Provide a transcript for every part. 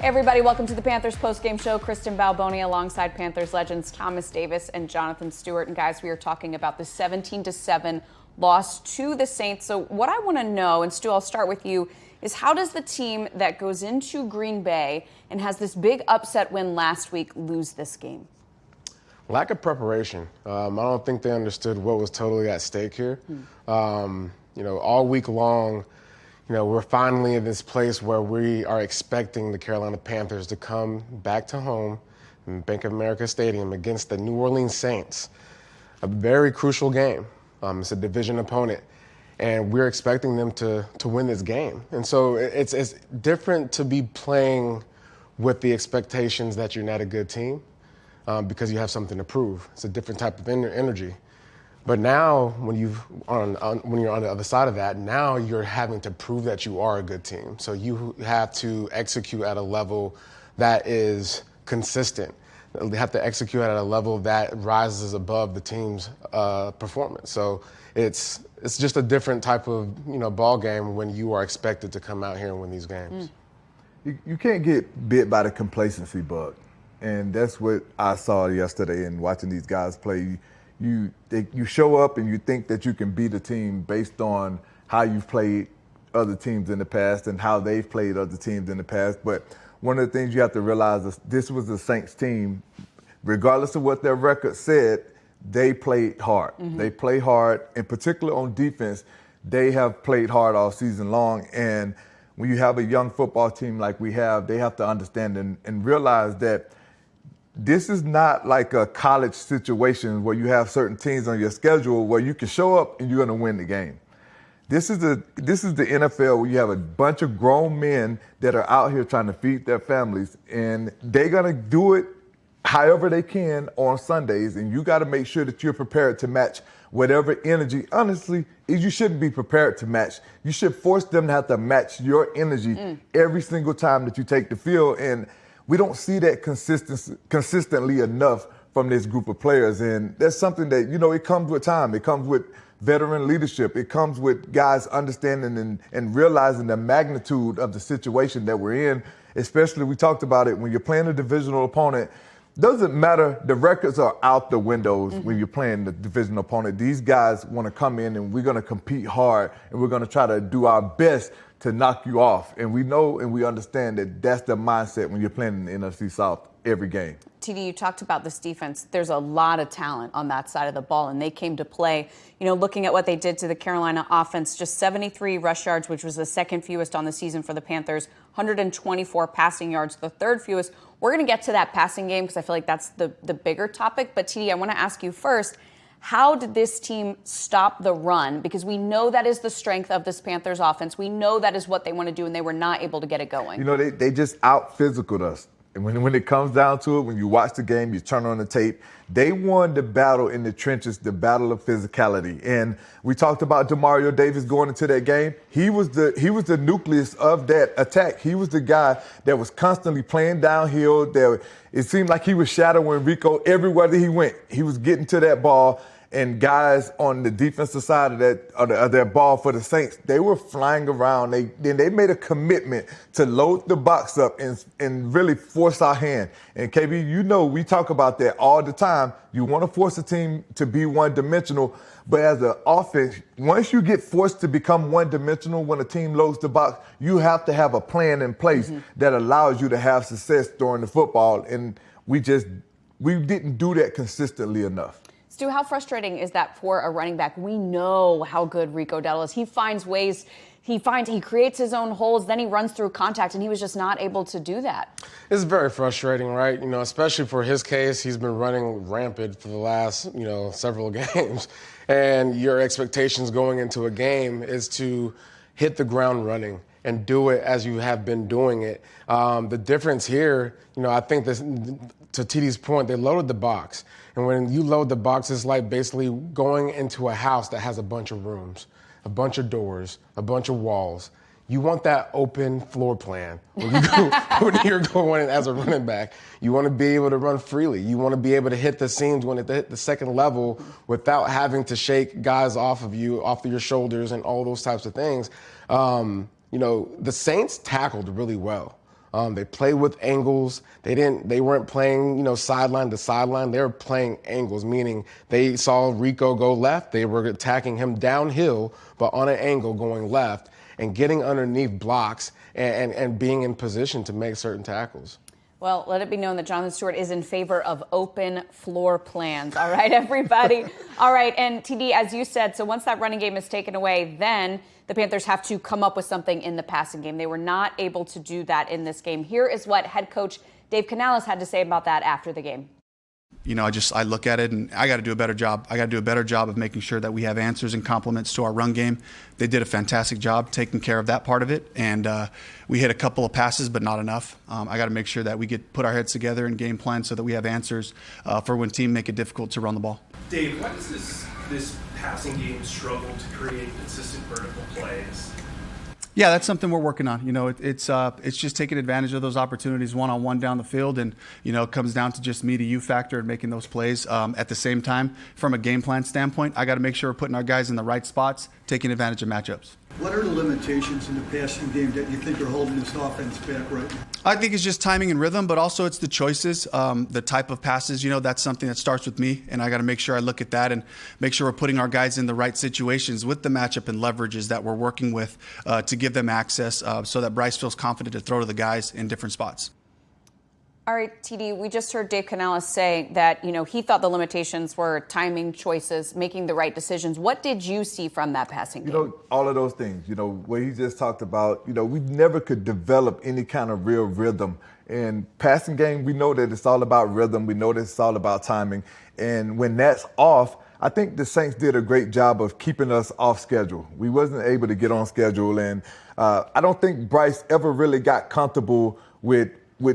Hey everybody, welcome to the Panthers postgame show. Kristen Balboni alongside Panthers legends Thomas Davis and Jonathan Stewart. And guys, we are talking about the 17-7 loss to the Saints. So what I want to know, and Stu, I'll start with you, is how does the team that goes into Green Bay and has this big upset win last week lose this game? Lack of preparation. I don't think they understood what was totally at stake here. All week long, we're finally in this place where we are expecting the Carolina Panthers to come back to home in Bank of America Stadium against the New Orleans Saints. A very crucial game. It's a division opponent, and we're expecting them to win this game. And so it's different to be playing with the expectations that you're not a good team because you have something to prove. It's a different type of energy. But now, when you're on the other side of that, now you're having to prove that you are a good team. So you have to execute at a level that is consistent. You have to execute at a level that rises above the team's performance. So it's just a different type of ball game when you are expected to come out here and win these games. You can't get bit by the complacency bug, and that's what I saw yesterday in watching these guys play. You show up and you think that you can beat a team based on how you've played other teams in the past and how they've played other teams in the past. But one of the things you have to realize is this was the Saints team, regardless of what their record said, they played hard. They play hard, in particular on defense. They have played hard all season long. And when you have a young football team like we have, they have to understand and realize that this is not like a college situation where you have certain teams on your schedule where you can show up and you're going to win the game. This is the NFL where you have a bunch of grown men that are out here trying to feed their families, and they're going to do it however they can on Sundays, and you got to make sure that you're prepared to match whatever energy. Honestly, you shouldn't be prepared to match. You should force them to have to match your energy every single time that you take the field, and we don't see that consistently enough from this group of players. And that's something that, it comes with time. It comes with veteran leadership. It comes with guys understanding and realizing the magnitude of the situation that we're in, especially we talked about it when you're playing a divisional opponent. Doesn't matter. The records are out the windows when you're playing the divisional opponent. These guys want to come in and we're going to compete hard and we're going to try to do our best to knock you off. And we know and we understand that that's the mindset when you're playing in the NFC South every game. TD, you talked about this defense. There's a lot of talent on that side of the ball, and they came to play. Looking at what they did to the Carolina offense, just 73 rush yards, which was the second fewest on the season for the Panthers, 124 passing yards, the third fewest. We're going to get to that passing game because I feel like that's the bigger topic. But TD, I want to ask you first, how did this team stop the run? Because we know that is the strength of this Panthers offense. We know that is what they want to do, and they were not able to get it going. They just out-physicaled us. And when it comes down to it, when you watch the game, you turn on the tape, they won the battle in the trenches, the battle of physicality. And we talked about Demario Davis going into that game. He was the nucleus of that attack. He was the guy that was constantly playing downhill. It seemed like he was shadowing Rico everywhere that he went. He was getting to that ball. And guys on the defensive side of that ball for the Saints, they were flying around. They made a commitment to load the box up and really force our hand. And KB, we talk about that all the time. You want to force a team to be one-dimensional, but as an offense, once you get forced to become one-dimensional when a team loads the box, you have to have a plan in place that allows you to have success during the football. And we didn't do that consistently enough. Stu, how frustrating is that for a running back? We know how good Rico Dell is. He finds ways, he creates his own holes, then he runs through contact, and he was just not able to do that. It's very frustrating, right? Especially for his case, he's been running rampant for the last, several games. And your expectations going into a game is to hit the ground running and do it as you have been doing it. The difference here, I think this, to TD's point, they loaded the box. And when you load the box, it's like basically going into a house that has a bunch of rooms, a bunch of doors, a bunch of walls. You want that open floor plan when you're going as a running back. You want to be able to run freely. You want to be able to hit the seams when it hit the second level without having to shake guys off of you, off of your shoulders, and all those types of things. The Saints tackled really well. They played with angles. They weren't playing, sideline to sideline. They were playing angles, meaning they saw Rico go left. They were attacking him downhill, but on an angle going left and getting underneath blocks and being in position to make certain tackles. Well, let it be known that Jonathan Stewart is in favor of open floor plans. All right, everybody. All right, and TD, as you said, so once that running game is taken away, then the Panthers have to come up with something in the passing game. They were not able to do that in this game. Here is what head coach Dave Canales had to say about that after the game. I look at it and I got to do a better job. I got to do a better job of making sure that we have answers and complements to our run game. They did a fantastic job taking care of that part of it. And we hit a couple of passes, but not enough. I got to make sure that we put our heads together and game plan so that we have answers for when teams make it difficult to run the ball. Dave, why does this passing game struggle to create consistent vertical plays? Yeah, that's something we're working on. It's just taking advantage of those opportunities one-on-one down the field, and it comes down to just me to you factor and making those plays. At the same time, from a game plan standpoint, I got to make sure we're putting our guys in the right spots, taking advantage of matchups. What are the limitations in the passing game that you think are holding this offense back right now? I think it's just timing and rhythm, but also it's the choices, the type of passes. That's something that starts with me, and I got to make sure I look at that and make sure we're putting our guys in the right situations with the matchup and leverages that we're working with to give them access so that Bryce feels confident to throw to the guys in different spots. All right, TD, we just heard Dave Canales say that, he thought the limitations were timing, choices, making the right decisions. What did you see from that passing game? All of those things, what he just talked about, we never could develop any kind of real rhythm. In passing game, we know that it's all about rhythm. We know that it's all about timing. And when that's off, I think the Saints did a great job of keeping us off schedule. We wasn't able to get on schedule. And I don't think Bryce ever really got comfortable with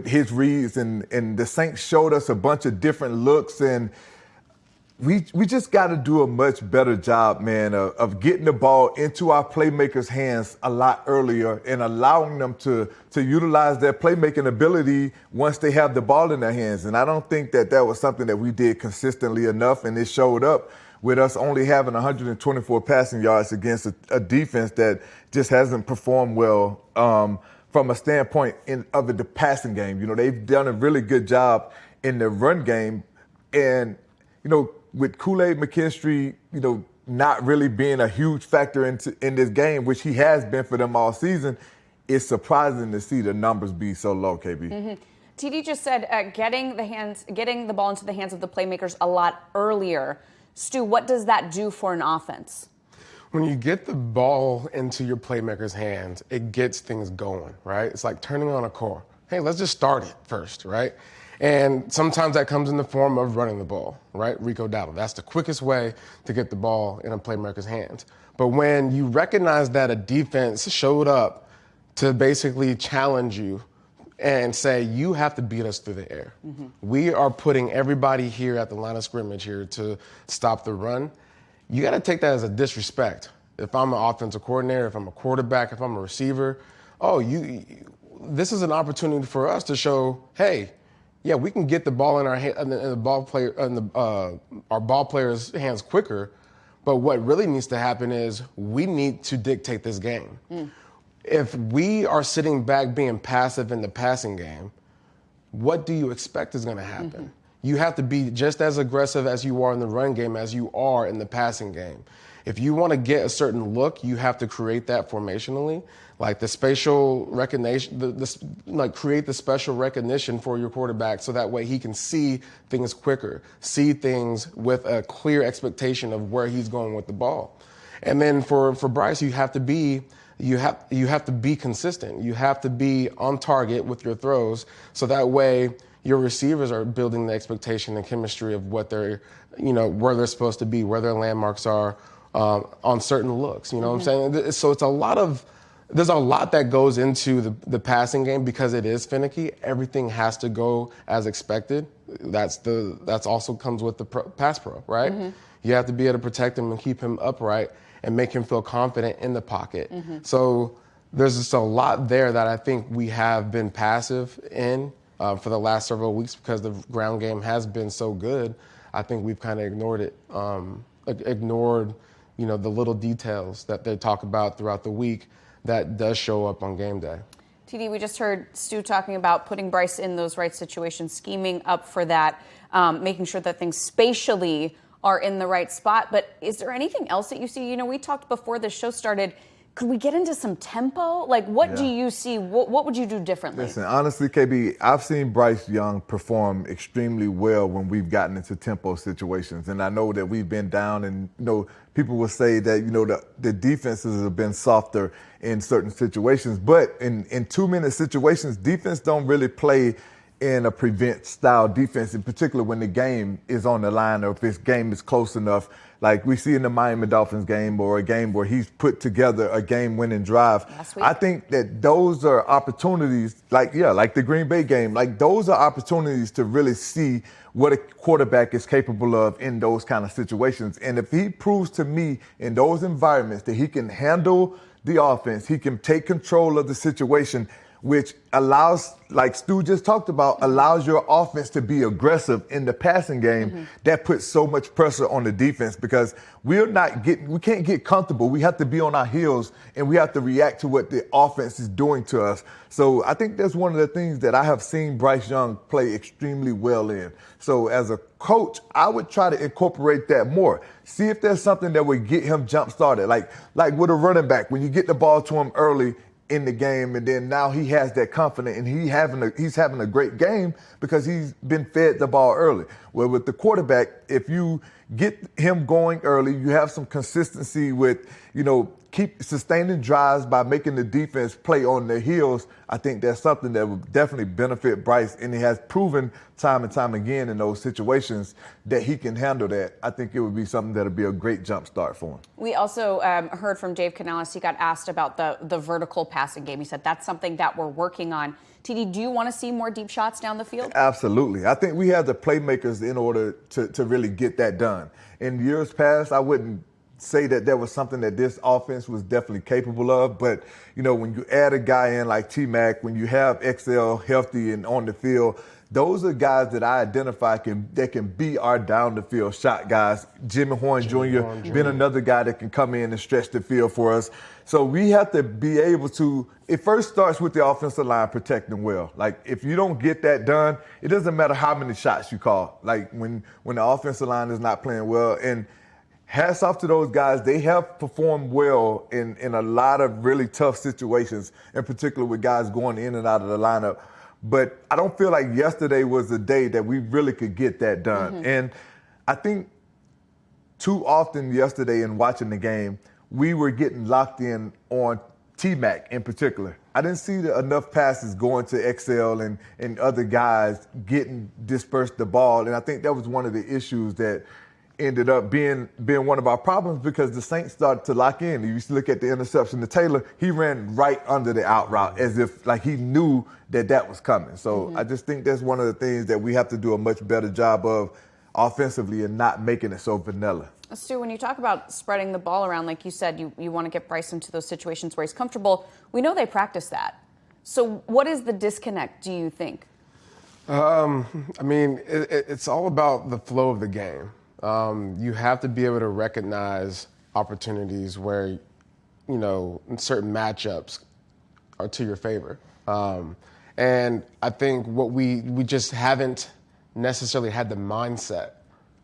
his reads, and the Saints showed us a bunch of different looks, and we just got to do a much better job, man, of getting the ball into our playmakers' hands a lot earlier and allowing them to utilize their playmaking ability once they have the ball in their hands. And I don't think that was something that we did consistently enough, and it showed up with us only having 124 passing yards against a defense that just hasn't performed well from a standpoint of the passing game. They've done a really good job in the run game. And, with Kool-Aid McKinstry, not really being a huge factor in this game, which he has been for them all season, it's surprising to see the numbers be so low, KB. Mm-hmm. TD just said getting the ball into the hands of the playmakers a lot earlier. Stu, what does that do for an offense? When you get the ball into your playmaker's hands, it gets things going, right? It's like turning on a car. Hey, let's just start it first, right? And sometimes that comes in the form of running the ball, right? Rico Dowdle. That's the quickest way to get the ball in a playmaker's hands. But when you recognize that a defense showed up to basically challenge you and say, you have to beat us through the air. Mm-hmm. We are putting everybody here at the line of scrimmage here to stop the run. You got to take that as a disrespect. If I'm an offensive coordinator, if I'm a quarterback, if I'm a receiver, this is an opportunity for us to show, hey, yeah, we can get the ball in our our ball players' hands quicker. But what really needs to happen is we need to dictate this game. Mm. If we are sitting back being passive in the passing game, what do you expect is going to happen? Mm-hmm. You have to be just as aggressive as you are in the run game as you are in the passing game. If you want to get a certain look, you have to create that formationally, like the spatial recognition, create the special recognition for your quarterback so that way he can see things quicker, see things with a clear expectation of where he's going with the ball. And then for Bryce, you have to be consistent. You have to be on target with your throws so that way your receivers are building the expectation and chemistry of what they're, where they're supposed to be, where their landmarks are on certain looks. You know what I'm saying? So there's a lot that goes into the passing game because it is finicky. Everything has to go as expected. That's also comes with the pass pro, right? Mm-hmm. You have to be able to protect him and keep him upright and make him feel confident in the pocket. Mm-hmm. So there's just a lot there that I think we have been passive in for the last several weeks because the ground game has been so good. I think we've kind of ignored it, ignored the little details that they talk about throughout the week that does show up on game day. TD, we just heard Stu talking about putting Bryce in those right situations, scheming up for that, making sure that things spatially are in the right spot. But is there anything else that you see? You know, we talked before the show started. Could we get into some tempo? Like, what do you see? What would you do differently? Listen, honestly, KB, I've seen Bryce Young perform extremely well when we've gotten into tempo situations. And I know that we've been down and, you know, people will say that, you know, the defenses have been softer in certain situations. But in 2-minute situations, defense don't really play in a prevent style defense, in particular when the game is on the line or if this game is close enough, like we see in the Miami Dolphins game or a game where he's put together a game-winning drive. I think that those are opportunities, like the Green Bay game, like those are opportunities to really see what a quarterback is capable of in those kind of situations. And if he proves to me in those environments that he can handle the offense, he can take control of the situation, which allows, like Stu just talked about, allows your offense to be aggressive in the passing game. That puts so much pressure on the defense because we can't get comfortable. We have to be on our heels and we have to react to what the offense is doing to us. So I think that's one of the things that I have seen Bryce Young play extremely well in. So as a coach, I would try to incorporate that more. See if there's something that would get him jump started. Like with a running back, when you get the ball to him early in the game, and then now he has that confidence and he's having a great game because he's been fed the ball early. Well, with the quarterback, if you get him going early, you have some consistency with, you know, keep sustaining drives by making the defense play on their heels. I think that's something that would definitely benefit Bryce, and he has proven time and time again in those situations that he can handle that. I think it would be something that would be a great jump start for him. We also heard from Dave Canales. He got asked about the vertical passing game. He said that's something that we're working on. TD, do you want to see more deep shots down the field? Absolutely. I think we have the playmakers in order to really get that done. In years past, I wouldn't say that was something that this offense was definitely capable of. But, you know, when you add a guy in like T-Mac, when you have XL healthy and on the field, those are guys that I identify that can be our down-the-field shot guys. Jimmy Horn Jr. been another guy that can come in and stretch the field for us. So we have to be able to – it first starts with the offensive line protecting well. Like, if you don't get that done, it doesn't matter how many shots you call. Like, when the offensive line is not playing well. And hats off to those guys. They have performed well in a lot of really tough situations, in particular with guys going in and out of the lineup. But I don't feel like yesterday was the day that we really could get that done. And I think too often yesterday in watching the game, we were getting locked in on T-Mac in particular. I didn't see enough passes going to XL and other guys getting dispersed the ball. And I think that was one of the issues that ended up being one of our problems because the Saints started to lock in. You used to look at the interception to Taylor. He ran right under the out route as if like he knew that was coming. So I just think that's one of the things that we have to do a much better job of offensively and not making it so vanilla. Stu, when you talk about spreading the ball around, like you said, you want to get Bryce into those situations where he's comfortable. We know they practice that. So what is the disconnect, do you think? I mean, it's all about the flow of the game. You have to be able to recognize opportunities where, you know, certain matchups are to your favor. And I think what we just haven't necessarily had the mindset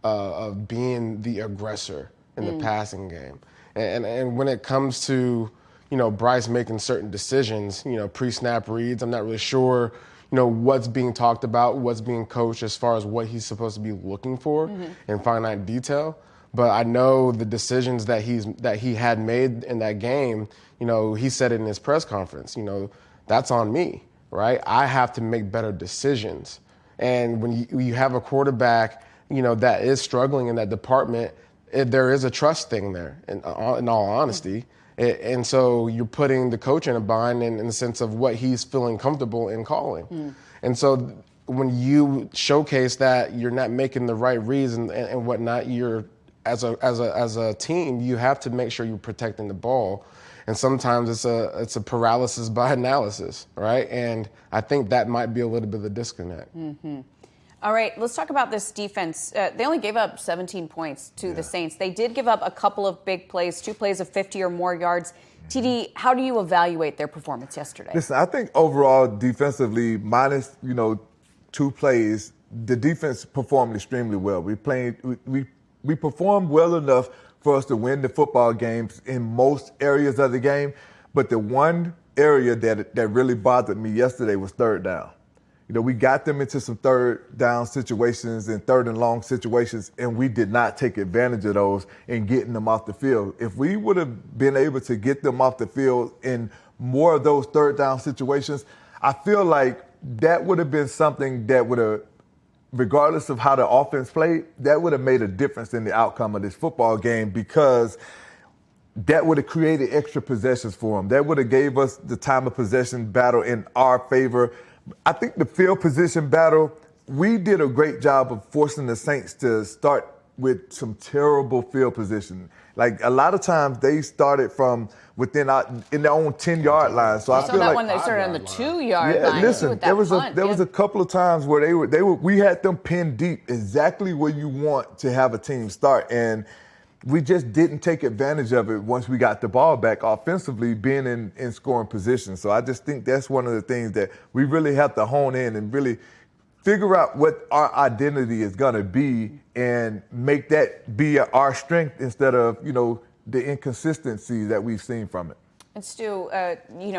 of being the aggressor in the passing game. And when it comes to, you know, Bryce making certain decisions, you know, pre-snap reads, I'm not really sure, you know, what's being talked about, what's being coached as far as what he's supposed to be looking for in finite detail. But I know the decisions that he had made in that game, you know, he said it in his press conference, you know, that's on me, right? I have to make better decisions. And when you have a quarterback, you know, that is struggling in that department, there is a trust thing there, in all honesty. And so you're putting the coach in a bind in the sense of what he's feeling comfortable in calling. And so when you showcase that you're not making the right reads and whatnot, you're as a team, you have to make sure you're protecting the ball. And sometimes it's a paralysis by analysis, right? And I think that might be a little bit of a disconnect. All right, let's talk about this defense. They only gave up 17 points to the Saints. They did give up a couple of big plays, 2 plays of 50 or more yards. TD, how do you evaluate their performance yesterday? Listen, I think overall defensively, minus 2 plays, the defense performed extremely well. We performed well enough for us to win the football games in most areas of the game, but the one area that really bothered me yesterday was third down. We got them into some third down situations and third and long situations, and we did not take advantage of those in getting them off the field. If we would have been able to get them off the field in more of those third down situations, I feel like that would have been something that would have, regardless of how the offense played, that would have made a difference in the outcome of this football game, because that would have created extra possessions for them. That would have gave us the time of possession battle in our favor. I think the field position battle, we did a great job of forcing the Saints to start with some terrible field position. Like, a lot of times they started from in their own 10-yard line. So I feel that like one they started on the 2-yard line. Listen, there was a couple of times where we had them pinned deep, exactly where you want to have a team start, and we just didn't take advantage of it once we got the ball back offensively, being in scoring position. So I just think that's one of the things that we really have to hone in and really figure out what our identity is going to be and make that be our strength instead of, the inconsistency that we've seen from it. And Stu, a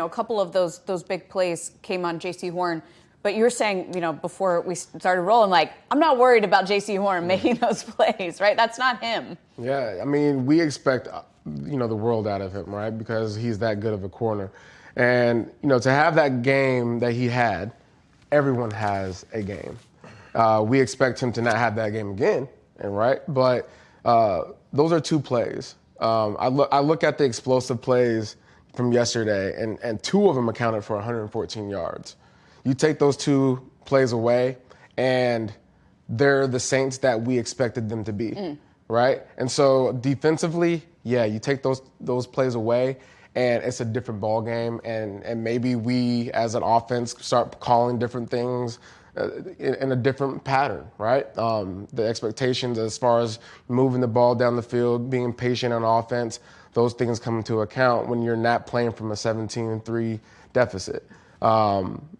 couple of those big plays came on J.C. Horn. But you were saying, before we started rolling, like, I'm not worried about J.C. Horn making those plays, right? That's not him. Yeah, I mean, we expect, the world out of him, right? Because he's that good of a corner. And, to have that game that he had, everyone has a game. We expect him to not have that game again, right? But those are 2 plays. I look at the explosive plays from yesterday, and 2 of them accounted for 114 yards. You take those 2 plays away, and they're the Saints that we expected them to be, right? And so defensively, you take those plays away, and it's a different ball game, and maybe we as an offense start calling different things in a different pattern, right? The expectations as far as moving the ball down the field, being patient on offense, those things come into account when you're not playing from a 17-3 deficit.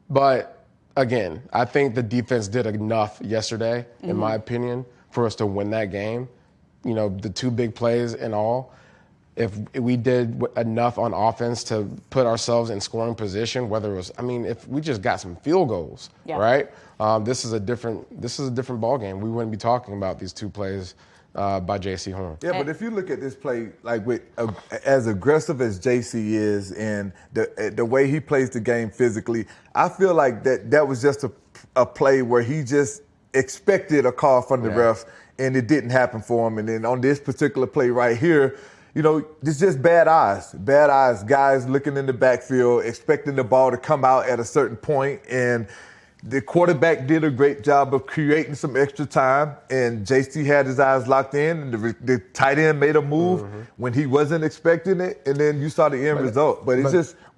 But again, I think the defense did enough yesterday, in my opinion, for us to win that game. The 2 big plays and all. If we did enough on offense to put ourselves in scoring position, whether it was, if we just got some field goals, right? This is a different ball game. We wouldn't be talking about these 2 plays by J.C. Horn. Yeah, but if you look at this play, like as aggressive as J.C. is and the way he plays the game physically, I feel like that was just a play where he just expected a call from the refs, and it didn't happen for him. And then on this particular play right here, it's just bad eyes. Bad eyes, guys looking in the backfield, expecting the ball to come out at a certain point, and the quarterback did a great job of creating some extra time, and JC had his eyes locked in, and the tight end made a move when he wasn't expecting it, and then you saw the end result. But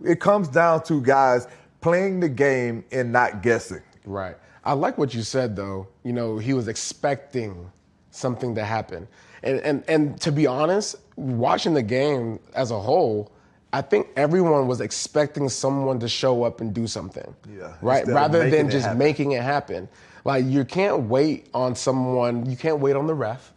it comes down to guys playing the game and not guessing. Right. I like what you said, though. He was expecting something to happen. And to be honest, watching the game as a whole, I think everyone was expecting someone to show up and do something, right? Rather than just making it happen. Like, you can't wait on someone. You can't wait on the ref,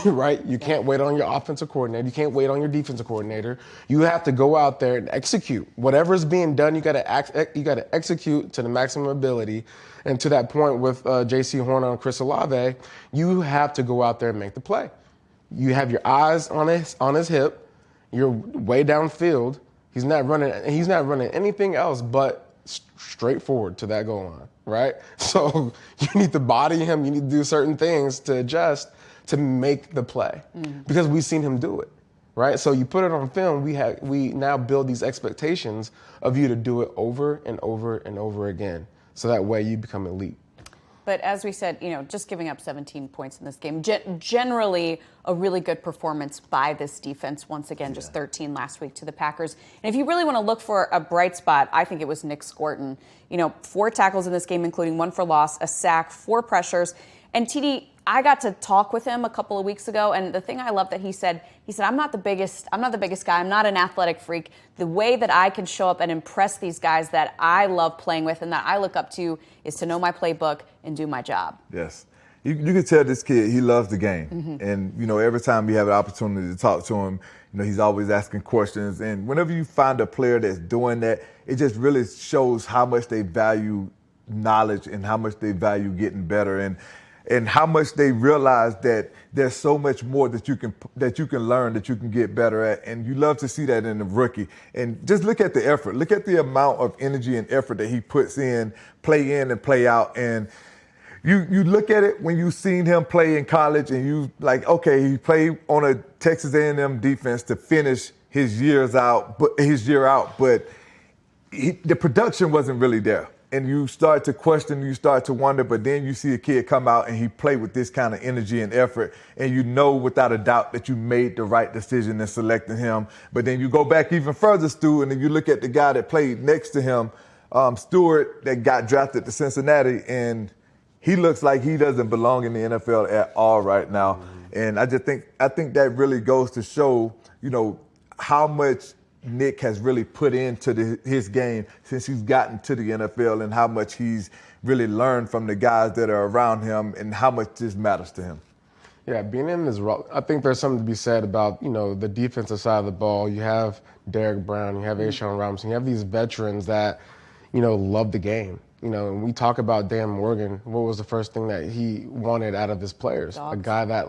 right? You can't wait on your offensive coordinator. You can't wait on your defensive coordinator. You have to go out there and execute. Whatever's being done, you got to execute to the maximum ability. And to that point with J.C. Horn and Chris Olave, you have to go out there and make the play. You have your eyes on his hip. You're way downfield. He's not running anything else but straight forward to that goal line, right? So you need to body him. You need to do certain things to adjust to make the play because we've seen him do it, right? So you put it on film. We now build these expectations of you to do it over and over and over again, so that way you become elite. But as we said, just giving up 17 points in this game, generally a really good performance by this defense. Once again, just 13 last week to the Packers. And if you really want to look for a bright spot, I think it was Nick Scorton. 4 tackles in this game, including 1 for loss, a sack, 4 pressures. And TD, I got to talk with him a couple of weeks ago, and the thing I love that he said, I'm not the biggest guy, I'm not an athletic freak. The way that I can show up and impress these guys that I love playing with and that I look up to is to know my playbook and do my job. Yes. You can tell this kid, he loves the game. And, every time we have an opportunity to talk to him, he's always asking questions. And whenever you find a player that's doing that, it just really shows how much they value knowledge and how much they value getting better. And how much they realize that there's so much more that you can learn, that you can get better at. And you love to see that in a rookie. And just look at the effort. Look at the amount of energy and effort that he puts in and play out. And you look at it when you've seen him play in college and you like, okay, he played on a Texas A&M defense to finish his year out, but the production wasn't really there. And you start to question, you start to wonder, but then you see a kid come out and he play with this kind of energy and effort, and you know without a doubt that you made the right decision in selecting him. But then you go back even further, Stu, and then you look at the guy that played next to him, Stewart, that got drafted to Cincinnati, and he looks like he doesn't belong in the NFL at all right now. And I think that really goes to show, how much Nick has really put into his game since he's gotten to the NFL, and how much he's really learned from the guys that are around him and how much this matters to him. Yeah, being in this role, I think there's something to be said about, the defensive side of the ball. You have Derek Brown, you have A'Shawn Robinson, you have these veterans that, love the game. And we talk about Dan Morgan. What was the first thing that he wanted out of his players? Dogs. A guy that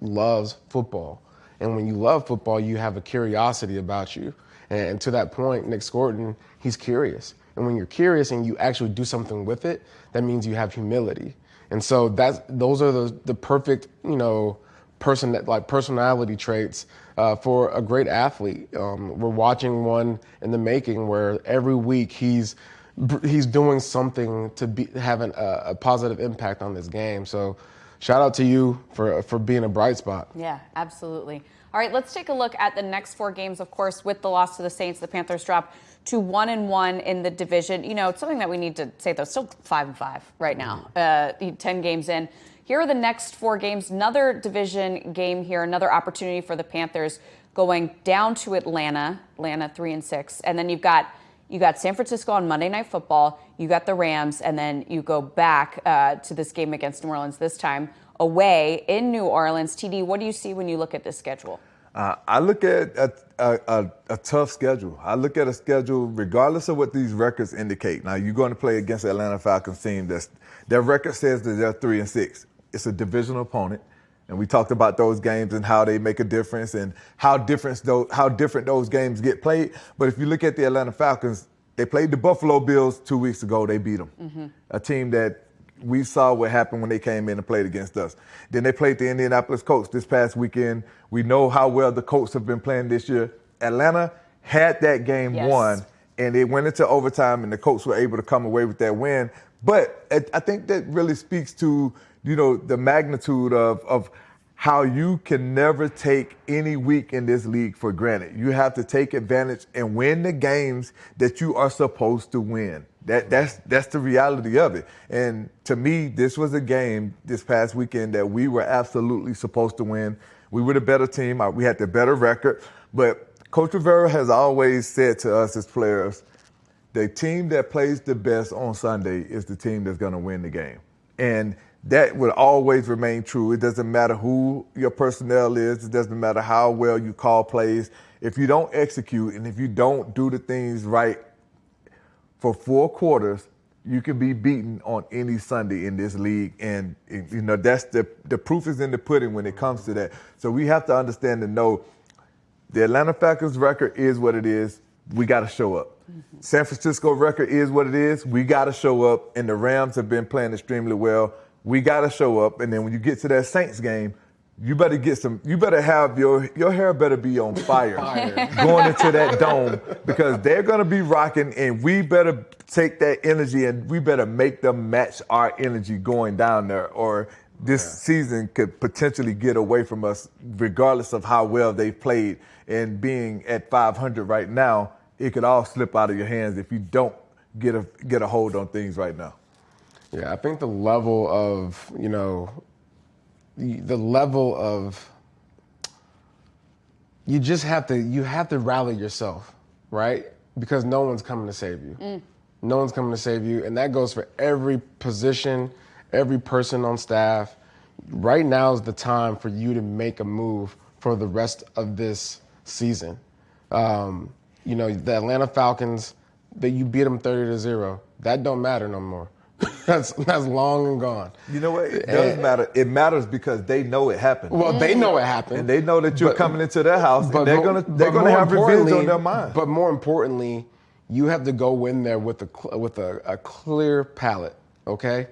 loves football. And when you love football, you have a curiosity about you. And to that point, Nick Scorton, he's curious. And when you're curious and you actually do something with it, that means you have humility. And so those are the perfect, personality traits for a great athlete. We're watching one in the making where every week he's doing something to be having a positive impact on this game. So shout out to you for being a bright spot. Yeah, absolutely. All right, let's take a look at the next 4 games. Of course, with the loss to the Saints, the Panthers dropped to 1-1 in the division. It's something that we need to say, though, still 5-5 right now, 10 games in. Here are the next 4 games. Another division game here, another opportunity for the Panthers going down to Atlanta 3-6. And then you got San Francisco on Monday Night Football. You got the Rams, and then you go back to this game against New Orleans, this time away in New Orleans. TD, what do you see when you look at this schedule? I look at a tough schedule. I look at a schedule regardless of what these records indicate. Now, you're going to play against the Atlanta Falcons team. Their record says that they're 3-6. It's a divisional opponent. And we talked about those games and how they make a difference and how different those games get played. But if you look at the Atlanta Falcons, they played the Buffalo Bills 2 weeks ago. They beat them. A team that we saw what happened when they came in and played against us. Then they played the Indianapolis Colts this past weekend. We know how well the Colts have been playing this year. Atlanta had that game won, and it went into overtime, and the Colts were able to come away with that win. But I think that really speaks to, the magnitude of how you can never take any week in this league for granted. You have to take advantage and win the games that you are supposed to win. That's the reality of it. And to me, this was a game this past weekend that we were absolutely supposed to win. We were the better team. We had the better record. But Coach Rivera has always said to us as players, the team that plays the best on Sunday is the team that's going to win the game. And that will always remain true. It doesn't matter who your personnel is. It doesn't matter how well you call plays. If you don't execute and if you don't do the things right for 4 quarters, you can be beaten on any Sunday in this league. And, that's the proof is in the pudding when it comes to that. So we have to understand and know the Atlanta Falcons record is what it is. We got to show up. San Francisco record is what it is. We got to show up. And the Rams have been playing extremely well. We got to show up. And then when you get to that Saints game, you better have your hair better be on fire going into that dome, because they're going to be rocking, and we better take that energy and we better make them match our energy going down there, or this season could potentially get away from us regardless of how well they played. And being at 500 right now, it could all slip out of your hands if you don't get a hold on things right now. Yeah, I think the level of, you just have to rally yourself, right? Because no one's coming to save you. No one's coming to save you, and that goes for every position, every person on staff. Right now is the time for you to make a move for the rest of this season. The Atlanta Falcons, that you beat them 30-0. That don't matter no more. That's long and gone. You know what? It does matter. It matters because they know it happened. Well, they know it happened, and they know that you're coming into their house, and they're gonna have revenge on their mind. But more importantly, you have to go in there with a clear palate, okay?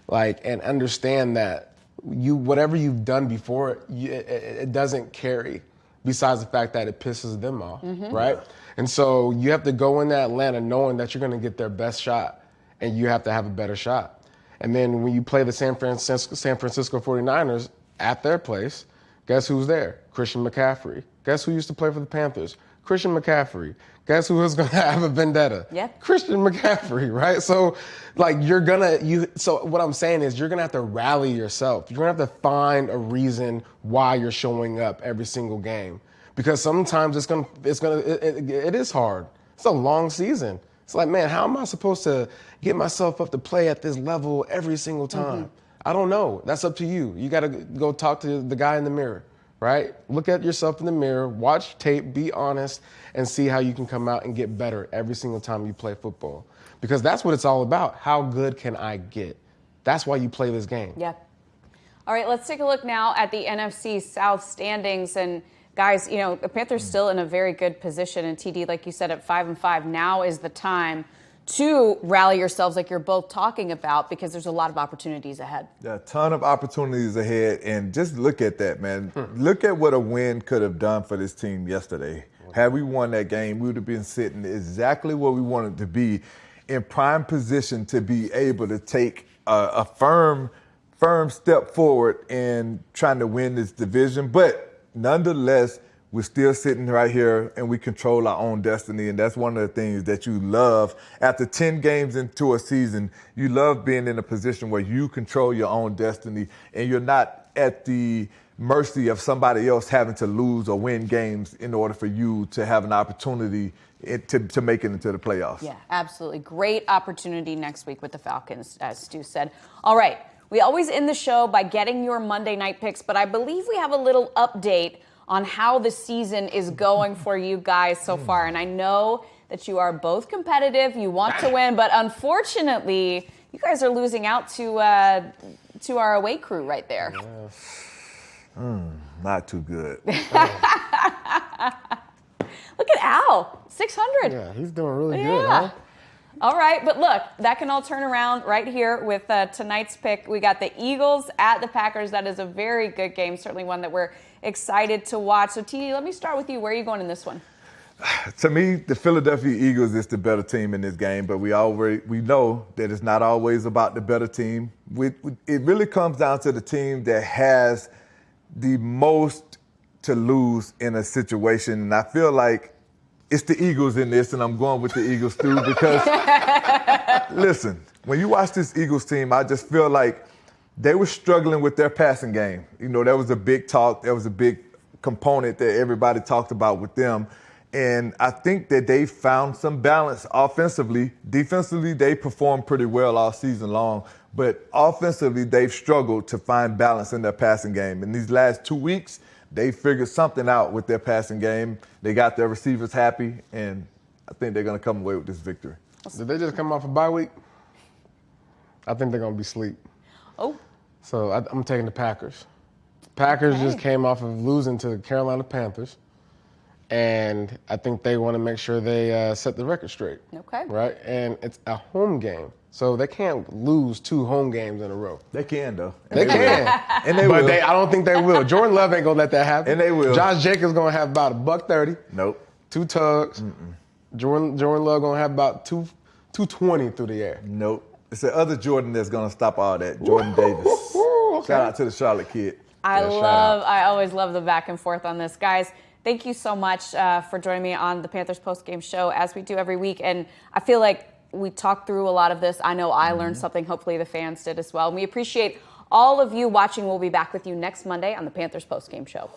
And understand that whatever you've done before, it doesn't carry. Besides the fact that it pisses them off, right? And so you have to go into Atlanta knowing that you're going to get their best shot, and you have to have a better shot. And then when you play the San Francisco 49ers at their place, guess who's there? Christian McCaffrey. Guess who used to play for the Panthers? Christian McCaffrey. Guess who is going to have a vendetta? Yep. Christian McCaffrey, right? So, so what I'm saying is you're going to have to rally yourself. You're going to have to find a reason why you're showing up every single game. Because sometimes it is hard. It's a long season. It's like, man, how am I supposed to get myself up to play at this level every single time? I don't know. That's up to you. You got to go talk to the guy in the mirror, right? Look at yourself in the mirror, watch tape, be honest, and see how you can come out and get better every single time you play football. Because that's what it's all about. How good can I get? That's why you play this game. Yeah. All right, let's take a look now at the NFC South standings. And guys, the Panthers still in a very good position. And TD, like you said, at 5-5, now is the time to rally yourselves like you're both talking about, because there's a lot of opportunities ahead. There are a ton of opportunities ahead, and just look at that, man. Look at what a win could have done for this team yesterday. Had we won that game, we would have been sitting exactly where we wanted to be, in prime position to be able to take a firm step forward in trying to win this division. But nonetheless, we're still sitting right here and we control our own destiny. And that's one of the things that you love. After 10 games into a season, you love being in a position where you control your own destiny and you're not at the mercy of somebody else having to lose or win games in order for you to have an opportunity to make it into the playoffs. Yeah, absolutely. Great opportunity next week with the Falcons, as Stu said. All right, we always end the show by getting your Monday night picks, but I believe we have a little update on how the season is going for you guys so far. And I know that you are both competitive, you want to win, but unfortunately, you guys are losing out to our away crew right there. Not too good. Look at Al, 600. Yeah, he's doing really good, huh? All right, but look, that can all turn around right here with tonight's pick. We got the Eagles at the Packers. That is a very good game, certainly one that we're excited to watch. So, TD, let me start with you. Where are you going in this one? To me, the Philadelphia Eagles is the better team in this game, but we know that it's not always about the better team. It really comes down to the team that has the most to lose in a situation, and I feel like it's the Eagles in this, and I'm going with the Eagles too because, listen, when you watch this Eagles team, I just feel like they were struggling with their passing game. There was a big talk. There was a big component that everybody talked about with them. And I think that they found some balance offensively. Defensively, they performed pretty well all season long. But offensively, they've struggled to find balance in their passing game. In these last 2 weeks, they figured something out with their passing game. They got their receivers happy, and I think they're going to come away with this victory. Did they just come off a bye week? I think they're going to be asleep. Oh. So I'm taking the Packers. Packers just came off of losing to the Carolina Panthers. and I think they want to make sure they set the record straight. Okay. Right? And it's a home game, so they can't lose 2 home games in a row. They can, though. They can. And they but will. I don't think they will. Jordan Love ain't going to let that happen. And they will. Josh Jacobs going to have about $130. Nope. 2 tugs. Jordan Love going to have about 220 through the air. Nope. It's the other Jordan that's going to stop all that, Jordan Davis. Okay. Shout out to the Charlotte kid. I always love the back and forth on this. Guys, thank you so much for joining me on the Panthers postgame show, as we do every week. And I feel like we talked through a lot of this. I know I learned something. Hopefully the fans did as well. And we appreciate all of you watching. We'll be back with you next Monday on the Panthers postgame show.